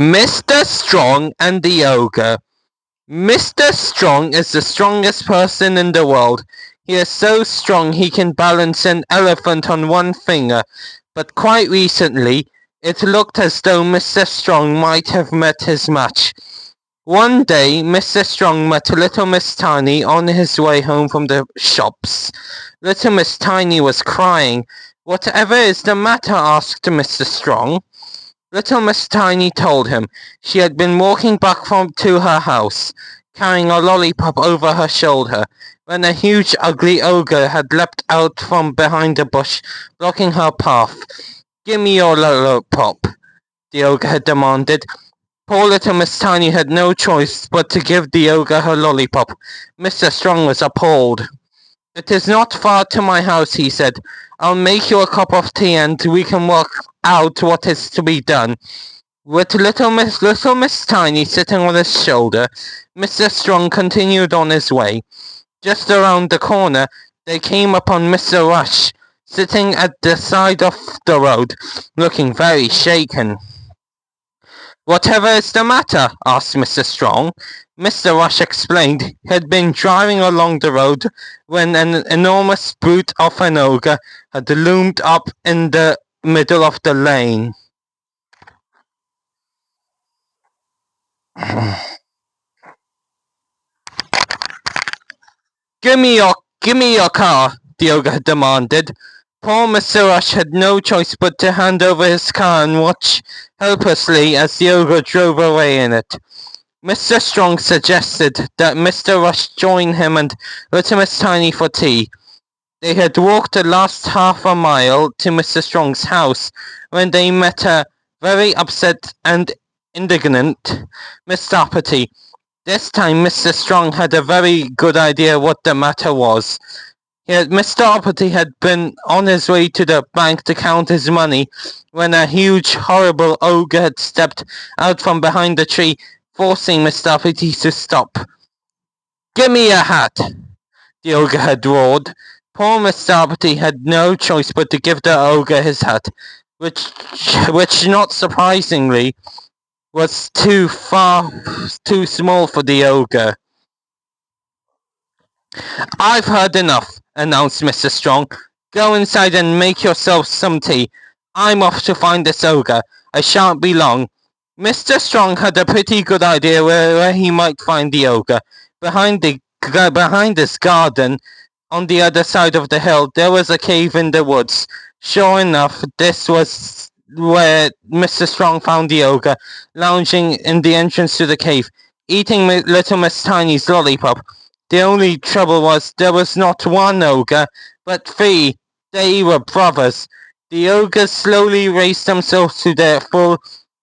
Mr. Strong and the Ogre. Mr. Strong is the strongest person in the world. He is so strong he can balance an elephant on one finger, but quite recently it looked as though Mr. Strong might have met his match. One day Mr. Strong met little Miss Tiny on his way home from the shops. Little Miss Tiny was crying. "Whatever is the matter?" asked Mr. Strong. Little Miss Tiny told him she had been walking back to her house, carrying a lollipop over her shoulder, when a huge ugly ogre had leapt out from behind a bush, blocking her path. "Give me your lollipop," the ogre had demanded. Poor little Miss Tiny had no choice but to give the ogre her lollipop. Mr. Strong was appalled. "It is not far to my house," he said. "I'll make you a cup of tea and we can work out what is to be done." With little Miss Tiny sitting on his shoulder, Mr. Strong continued on his way. Just around the corner, they came upon Mr. Rush, sitting at the side of the road, looking very shaken. "Whatever is the matter?" asked Mr. Strong. Mr. Rush explained he had been driving along the road when an enormous brute of an ogre had loomed up in the middle of the lane. Give me your car," the ogre demanded. Poor Mr. Rush had no choice but to hand over his car and watch helplessly as the ogre drove away in it. Mr. Strong suggested that Mr. Rush join him and little Miss Tiny for tea. They had walked the last half a mile to Mr. Strong's house when they met a very upset and indignant Mr. Uppity. This time Mr. Strong had a very good idea what the matter was. Mr. Uppity had been on his way to the bank to count his money when a huge, horrible ogre had stepped out from behind the tree, forcing Mr. Uppity to stop. "Give me a hat," the ogre had roared. Poor Mr. Uppity had no choice but to give the ogre his hat, which not surprisingly, was too small for the ogre. "I've heard enough," announced Mr. Strong. "Go inside and make yourself some tea. I'm off to find this ogre. I shan't be long." Mr. Strong had a pretty good idea where he might find the ogre. Behind his garden, on the other side of the hill, there was a cave in the woods. Sure enough, this was where Mr. Strong found the ogre, lounging in the entrance to the cave, eating little Miss Tiny's lollipop. The only trouble was there was not one ogre, but three. They were brothers. The ogres slowly raised themselves to their full,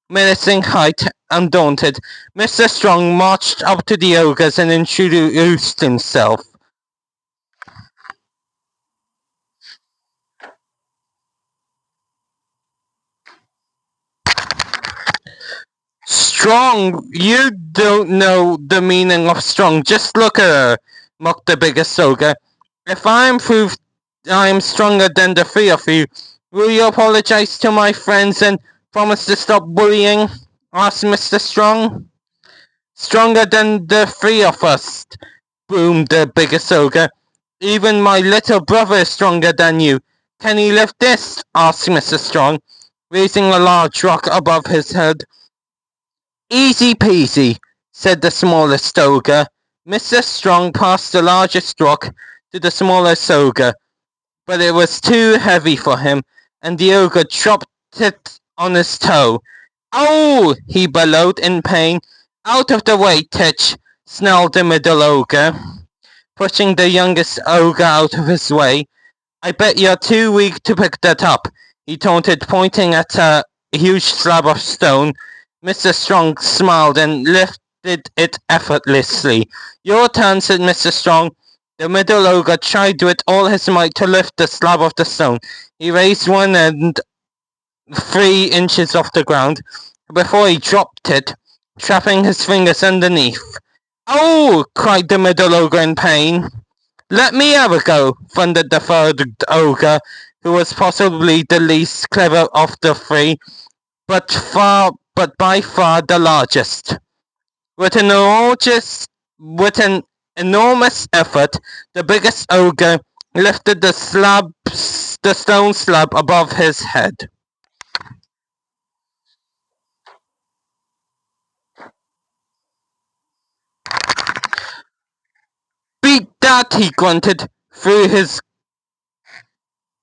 menacing height. Undaunted, Mr. Strong marched up to the ogres and introduced himself. "Strong? You don't know the meaning of strong. Just look at her," mocked the biggest ogre. "If I am proved I am stronger than the three of you, will you apologize to my friends and promise to stop bullying?" asked Mr. Strong. "Stronger than the three of us," boomed the biggest ogre. "Even my little brother is stronger than you. Can he lift this?" asked Mr. Strong, raising a large rock above his head. "Easy peasy," said the smallest ogre. Mr. Strong passed the largest rock to the smallest ogre, but it was too heavy for him, and the ogre dropped it on his toe. "Oh!" he bellowed in pain. "Out of the way, Titch!" snarled the middle ogre, pushing the youngest ogre out of his way. "I bet you're too weak to pick that up," he taunted, pointing at a huge slab of stone. Mr. Strong smiled and lifted it effortlessly. "Your turn," said Mr. Strong. The middle ogre tried with all his might to lift the slab of the stone. He raised one end 3 inches off the ground before he dropped it, trapping his fingers underneath. "Oh!" cried the middle ogre in pain. "Let me have a go," thundered the third ogre, who was possibly the least clever of the three, but far but by far the largest. With an enormous effort, the biggest ogre lifted the stone slab above his head. "Beat that!" he grunted through his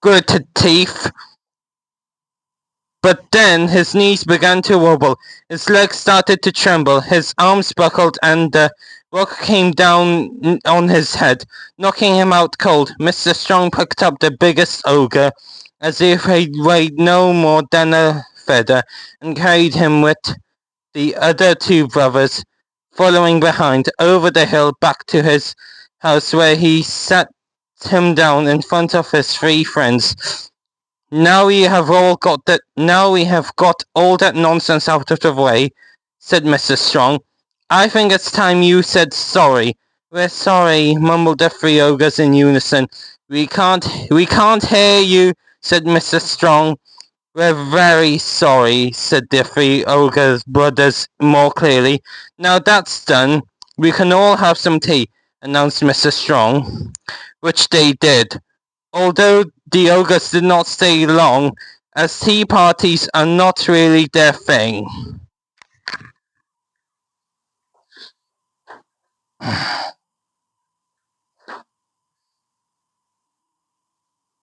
gritted teeth. But then his knees began to wobble, his legs started to tremble, his arms buckled, and the rock came down on his head, knocking him out cold. Mr. Strong picked up the biggest ogre, as if he weighed no more than a feather, and carried him with the other two brothers following behind, over the hill back to his house, where he sat him down in front of his three friends. Now we have got all that nonsense out of the way," said Mr. Strong. "I think it's time you said sorry." "We're sorry," mumbled the three ogres in unison. We can't hear you," said Mr. Strong. "We're very sorry," said the three ogres brothers more clearly. "Now that's done, we can all have some tea," announced Mr. Strong. Which they did, although the ogres did not stay long, as tea parties are not really their thing.